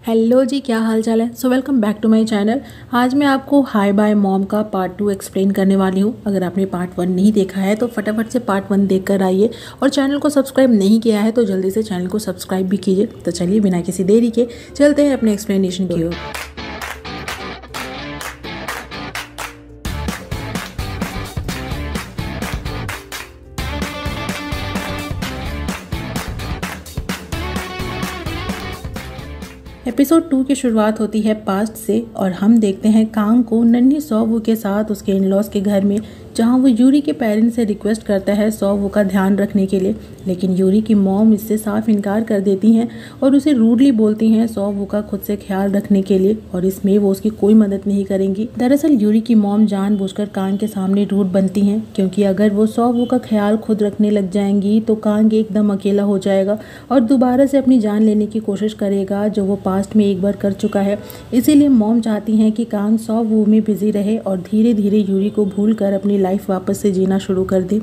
Hello जी, क्या हाल चाल है। So welcome back to my channel. आज मैं आपको हाय बाय मॉम का पार्ट 2 एक्सप्लेन करने वाली हूँ। अगर आपने पार्ट 1 नहीं देखा है तो फटाफट से पार्ट 1 देख कर आइए, और चैनल को सब्सक्राइब नहीं किया है तो जल्दी से चैनल को सब्सक्राइब भी कीजिए। तो चलिए बिना किसी देरी के चलते हैं अपने एक्सप्लेनेशन की ओर। एपिसोड 2 की शुरुआत होती है पास्ट से, और हम देखते हैं कांग को नन्ही सॉवू के साथ उसके इन-लॉज के घर में, जहां वो यूरी के पेरेंट्स से रिक्वेस्ट करता है सॉवू का ध्यान रखने के लिए। लेकिन यूरी की मॉम इससे साफ इनकार कर देती हैं और उसे रूडली बोलती हैं सॉवू का खुद से ख्याल रखने के लिए, और इसमें वो उसकी कोई मदद नहीं करेंगी। दरअसल यूरी की मॉम जानबूझकर कांग के सामने रूड बनती हैं, क्योंकि अगर वो सॉवू का ख्याल खुद रखने लग जाएंगी तो कांग एकदम अकेला हो जाएगा और दोबारा से अपनी जान लेने की कोशिश करेगा, जो वो पास्ट में एक बार कर चुका है। इसीलिए मॉम चाहती हैं कि कांग सॉवू में बिजी रहे और धीरे धीरे यूरी को भूलकर अपनी लाइफ वापस से जीना शुरू कर दे।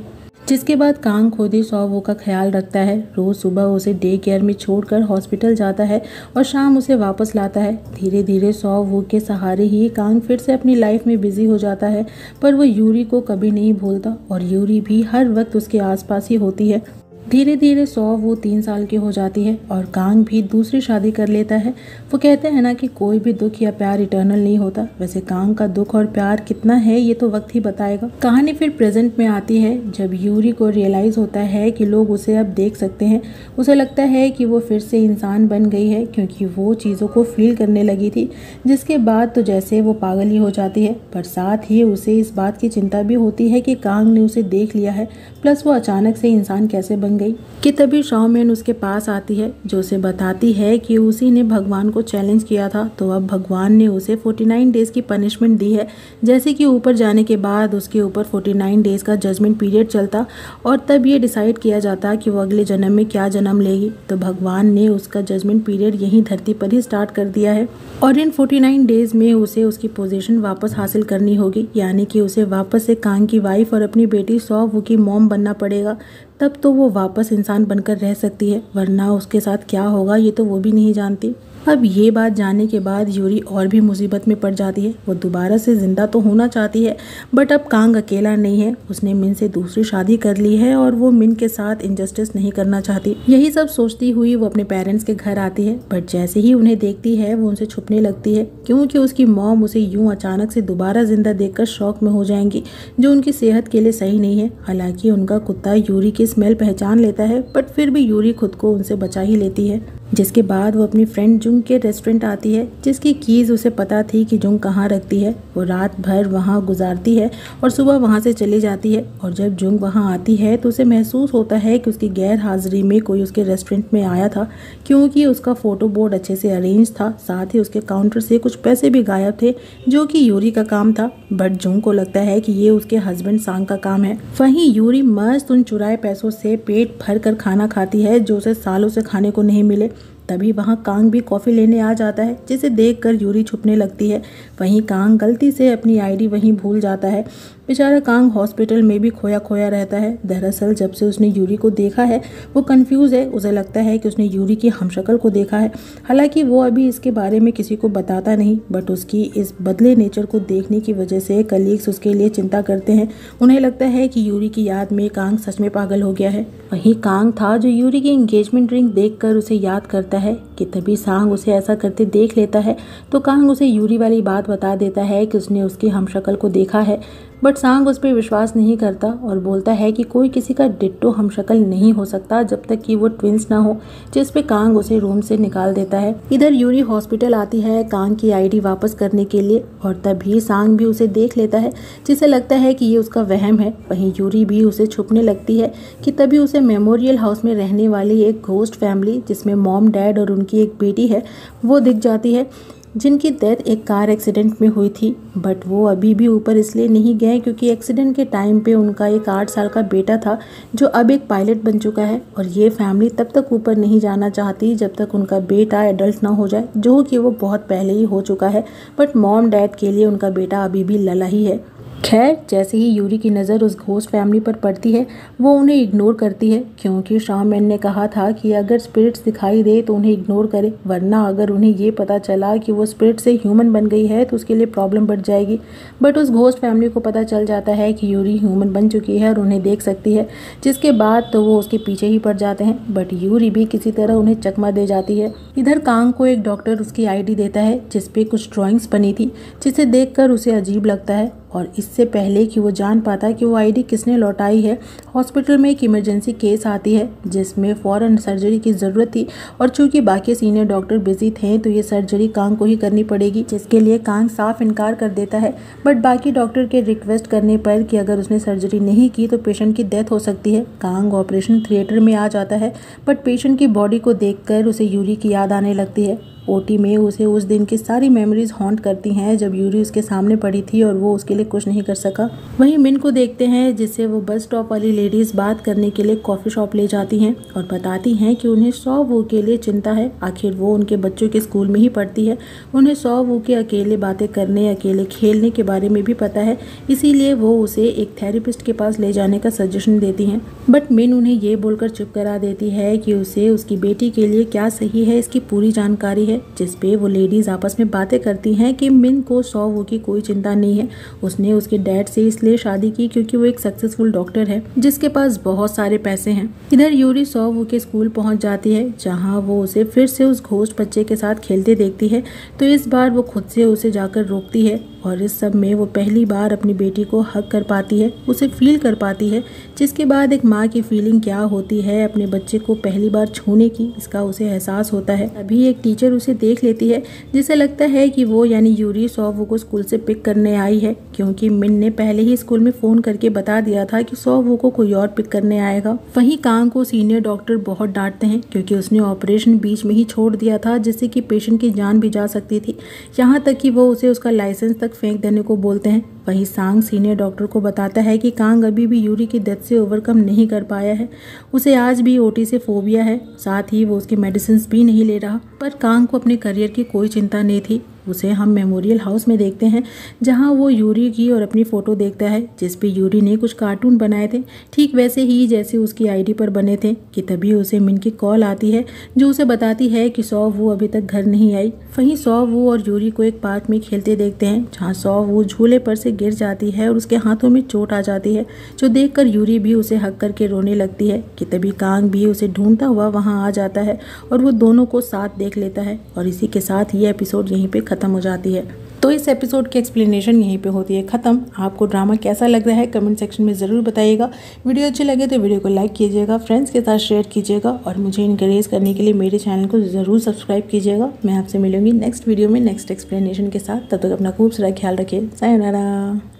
जिसके बाद कांग खुद ही सॉवू का ख्याल रखता है। रोज सुबह उसे डे केयर में छोड़कर हॉस्पिटल जाता है और शाम उसे वापस लाता है। धीरे धीरे सॉवू के सहारे ही कांग फिर से अपनी लाइफ में बिजी हो जाता है, पर वो यूरी को कभी नहीं भूलता और यूरी भी हर वक्त उसके आसपास ही होती है। धीरे धीरे सॉवू 3 साल की हो जाती है और कांग भी दूसरी शादी कर लेता है। वो कहते हैं ना कि कोई भी दुख या प्यार इटर्नल नहीं होता। वैसे कांग का दुख और प्यार कितना है ये तो वक्त ही बताएगा। कहानी फिर प्रेजेंट में आती है, जब यूरी को रियलाइज होता है कि लोग उसे अब देख सकते हैं। उसे लगता है कि वो फिर से इंसान बन गई है, क्योंकि वो चीज़ों को फील करने लगी थी। जिसके बाद तो जैसे वो पागल ही हो जाती है, पर साथ ही उसे इस बात की चिंता भी होती है कि कांग ने उसे देख लिया है, प्लस वो अचानक से इंसान कैसे बन गई। कि तभी शाओमेन उसके पास आती है, जो उसे बताती है कि उसी ने भगवान को चैलेंज किया था, तो अब भगवान ने उसे 49 डेज की पनिशमेंट दी है। जैसे कि ऊपर जाने के बाद उसके ऊपर 49 डेज का जजमेंट पीरियड चलता और तब ये डिसाइड किया जाता कि वो अगले जन्म में क्या जन्म लेगी। तो भगवान ने उसका जजमेंट पीरियड यहीं धरती पर ही स्टार्ट कर दिया है, और इन 49 डेज में उसे उसकी पोजीशन वापस हासिल करनी होगी, यानी कि उसे वापस से कांग की वाइफ और अपनी बेटी सॉवू की मॉम बनना पड़ेगा। तब तो वो वापस इंसान बनकर रह सकती है, वरना उसके साथ क्या होगा ये तो वो भी नहीं जानती। अब ये बात जानने के बाद यूरी और भी मुसीबत में पड़ जाती है। वो दोबारा से जिंदा तो होना चाहती है, बट अब कांग अकेला नहीं है। उसने मिन से दूसरी शादी कर ली है और वो मिन के साथ इनजस्टिस नहीं करना चाहती। यही सब सोचती हुई वो अपने पेरेंट्स के घर आती है, बट जैसे ही उन्हें देखती है वो उनसे छुपने लगती है, क्योंकि उसकी मॉम उसे यूं अचानक से दोबारा जिंदा देखकर शॉक में हो जाएंगी, जो उनकी सेहत के लिए सही नहीं है। हालांकि उनका कुत्ता यूरी की स्मेल पहचान लेता है, बट फिर भी यूरी खुद को उनसे बचा ही लेती है। जिसके बाद वो अपनी फ्रेंड जुंग के रेस्टोरेंट आती है, जिसकी कीज उसे पता थी कि जुंग कहाँ रखती है। वो रात भर वहाँ गुजारती है और सुबह वहाँ से चली जाती है, और जब जुंग वहाँ आती है तो उसे महसूस होता है कि उसकी गैर हाजिरी में कोई उसके रेस्टोरेंट में आया था, क्योंकि उसका फोटो बोर्ड अच्छे से अरेंज था। साथ ही उसके काउंटर से कुछ पैसे भी गायब थे, जो कि यूरी का काम था, बट जुंग को लगता है कि ये उसके हस्बैंड सांग का काम है। वहीं यूरी मस्त उन चुराए पैसों से पेट भर कर खाना खाती है, जो उसे सालों से खाने को नहीं मिले। तभी वहाँ कांग भी कॉफ़ी लेने आ जाता है, जिसे देखकर यूरी छुपने लगती है। वहीं कांग गलती से अपनी आईडी वहीं भूल जाता है। बेचारा कांग हॉस्पिटल में भी खोया खोया रहता है। दरअसल जब से उसने यूरी को देखा है वो कंफ्यूज है। उसे लगता है कि उसने यूरी की हमशक्ल को देखा है। हालांकि वो अभी इसके बारे में किसी को बताता नहीं, बट उसकी इस बदले नेचर को देखने की वजह से कलीग्स उसके लिए चिंता करते हैं। उन्हें लगता है कि यूरी की याद में कांग सच में पागल हो गया है। वहीं कांग था जो यूरी की एंगेजमेंट रिंग देखकर उसे याद करता है, कि तभी सांग उसे ऐसा करते देख लेता है। तो कांग उसे यूरी वाली बात बता देता है कि उसने उसकी हमशक्ल को देखा है, बट सांग उस पर विश्वास नहीं करता और बोलता है कि कोई किसी का डिट्टो हमशक्ल नहीं हो सकता जब तक कि वो ट्विंस ना हो, जिस पे कांग उसे रूम से निकाल देता है। इधर यूरी हॉस्पिटल आती है कांग की आईडी वापस करने के लिए, और तभी सांग भी उसे देख लेता है, जिसे लगता है कि ये उसका वहम है। वहीं यूरी भी उसे छुपने लगती है कि तभी उसे मेमोरियल हाउस में रहने वाली एक घोस्ट फैमिली, जिसमें मॉम डैड और उनकी एक बेटी है, वो दिख जाती है, जिनकी डेथ एक कार एक्सीडेंट में हुई थी। बट वो अभी भी ऊपर इसलिए नहीं गए क्योंकि एक्सीडेंट के टाइम पे उनका एक 8 साल का बेटा था, जो अब एक पायलट बन चुका है, और ये फैमिली तब तक ऊपर नहीं जाना चाहती जब तक उनका बेटा एडल्ट ना हो जाए, जो कि वो बहुत पहले ही हो चुका है। बट मॉम डैड के लिए उनका बेटा अभी भी लला ही है। खैर, जैसे ही यूरी की नज़र उस घोस्ट फैमिली पर पड़ती है वो उन्हें इग्नोर करती है, क्योंकि शामैन ने कहा था कि अगर स्पिरिट्स दिखाई दे तो उन्हें इग्नोर करे, वरना अगर उन्हें ये पता चला कि वो स्पिरिट से ह्यूमन बन गई है तो उसके लिए प्रॉब्लम बढ़ जाएगी। बट उस घोस्ट फैमिली को पता चल जाता है कि यूरी ह्यूमन बन चुकी है और उन्हें देख सकती है, जिसके बाद तो वो उसके पीछे ही पड़ जाते हैं। बट यूरी भी किसी तरह उन्हें चकमा दे जाती है। इधर कांग को एक डॉक्टर उसकी ID देता है जिसपे कुछ ड्राइंग्स बनी थी, जिसे देखकर उसे अजीब लगता है। और इससे पहले कि वो जान पाता कि वो ID किसने लौटाई है, हॉस्पिटल में एक इमरजेंसी केस आती है जिसमें फ़ौरन सर्जरी की ज़रूरत थी। और चूंकि बाकी सीनियर डॉक्टर बिजी थे तो ये सर्जरी कांग को ही करनी पड़ेगी, जिसके लिए कांग साफ इनकार कर देता है। बट बाकी डॉक्टर के रिक्वेस्ट करने पर कि अगर उसने सर्जरी नहीं की तो पेशेंट की डेथ हो सकती है, कांग ऑपरेशन थिएटर में आ जाता है। बट पेशेंट की बॉडी को देखकर उसे यूरी की याद आने लगती है। OT में उसे उस दिन की सारी मेमोरीज हॉन्ट करती हैं जब यूरी उसके सामने पड़ी थी और वो उसके लिए कुछ नहीं कर सका। वहीं मिन को देखते हैं जिसे वो बस स्टॉप वाली लेडीज बात करने के लिए कॉफ़ी शॉप ले जाती हैं और बताती हैं कि उन्हें सौ वो के लिए चिंता है। आखिर वो उनके बच्चों के स्कूल में ही पढ़ती है, उन्हें सौ वो के अकेले बातें करने, अकेले खेलने के बारे में भी पता है, इसीलिए वो उसे एक थेरेपिस्ट के पास ले जाने का सजेशन देती हैं। बट मिन उन्हें ये बोलकर चुप करा देती है कि उसे उसकी बेटी के लिए क्या सही है इसकी पूरी जानकारी है, जिसपे वो लेडीज आपस में बातें करती हैं कि मिन को सौ वो की कोई चिंता नहीं है। उसने उसके डैड से इसलिए शादी की क्योंकि वो एक सक्सेसफुल डॉक्टर है जिसके पास बहुत सारे पैसे हैं। इधर यूरी सौ वो के स्कूल पहुंच जाती है जहां वो उसे फिर से उस घोस्ट बच्चे के साथ खेलते देखती है, तो इस बार वो खुद से उसे जाकर रोकती है और इस सब में वो पहली बार अपनी बेटी को हक कर पाती है, उसे फील कर पाती है, जिसके बाद एक माँ की फीलिंग क्या होती है अपने बच्चे को पहली बार छूने की, इसका उसे एहसास होता है। अभी एक टीचर उसे देख लेती है जिसे लगता है कि वो यानी यूरी सौ वो को स्कूल से पिक करने आई है, क्योंकि मिन ने पहले ही स्कूल में फ़ोन करके बता दिया था कि सौ वो को कोई और पिक करने आएगा। वहीं कांग को सीनियर डॉक्टर बहुत डांटते हैं क्योंकि उसने ऑपरेशन बीच में ही छोड़ दिया था जिससे कि पेशेंट की जान भी जा सकती थी, यहाँ तक कि वो उसे उसका लाइसेंस तक फेंक देने को बोलते हैं। वहीं सांग सीनियर डॉक्टर को बताता है कि कांग अभी भी यूरी की डेथ से ओवरकम नहीं कर पाया है, उसे आज भी OT से फोबिया है, साथ ही वो उसके मेडिसिन भी नहीं ले रहा। पर कांग को अपने करियर की कोई चिंता नहीं थी। उसे हम मेमोरियल हाउस में देखते हैं जहां वो यूरी की और अपनी फ़ोटो देखता है जिस पे यूरी ने कुछ कार्टून बनाए थे, ठीक वैसे ही जैसे उसकी ID पर बने थे। कि तभी उसे मिन की कॉल आती है जो उसे बताती है कि सौ वो अभी तक घर नहीं आई। वहीं सौ वो और यूरी को एक पार्क में खेलते देखते हैं जहाँ सौ वो झूले पर से गिर जाती है और उसके हाथों में चोट आ जाती है, जो देखकर यूरी भी उसे हक करके रोने लगती है। कि तभी कांग भी उसे ढूंढता हुआ वहाँ आ जाता है और वो दोनों को साथ देख लेता है। और इसी के साथ ये एपिसोड यहीं पे ख़त्म हो जाती है। तो इस एपिसोड की एक्सप्लेनेशन यहीं पे होती है ख़त्म। आपको ड्रामा कैसा लग रहा है कमेंट सेक्शन में ज़रूर बताइएगा। वीडियो अच्छी लगे तो वीडियो को लाइक कीजिएगा, फ्रेंड्स के साथ शेयर कीजिएगा और मुझे इनकरेज करने के लिए मेरे चैनल को ज़रूर सब्सक्राइब कीजिएगा। मैं आपसे मिलूंगी नेक्स्ट वीडियो में नेक्स्ट एक्सप्लेनेशन के साथ। तब तक अपना खूब सारा ख्याल रखिए। सायोनारा।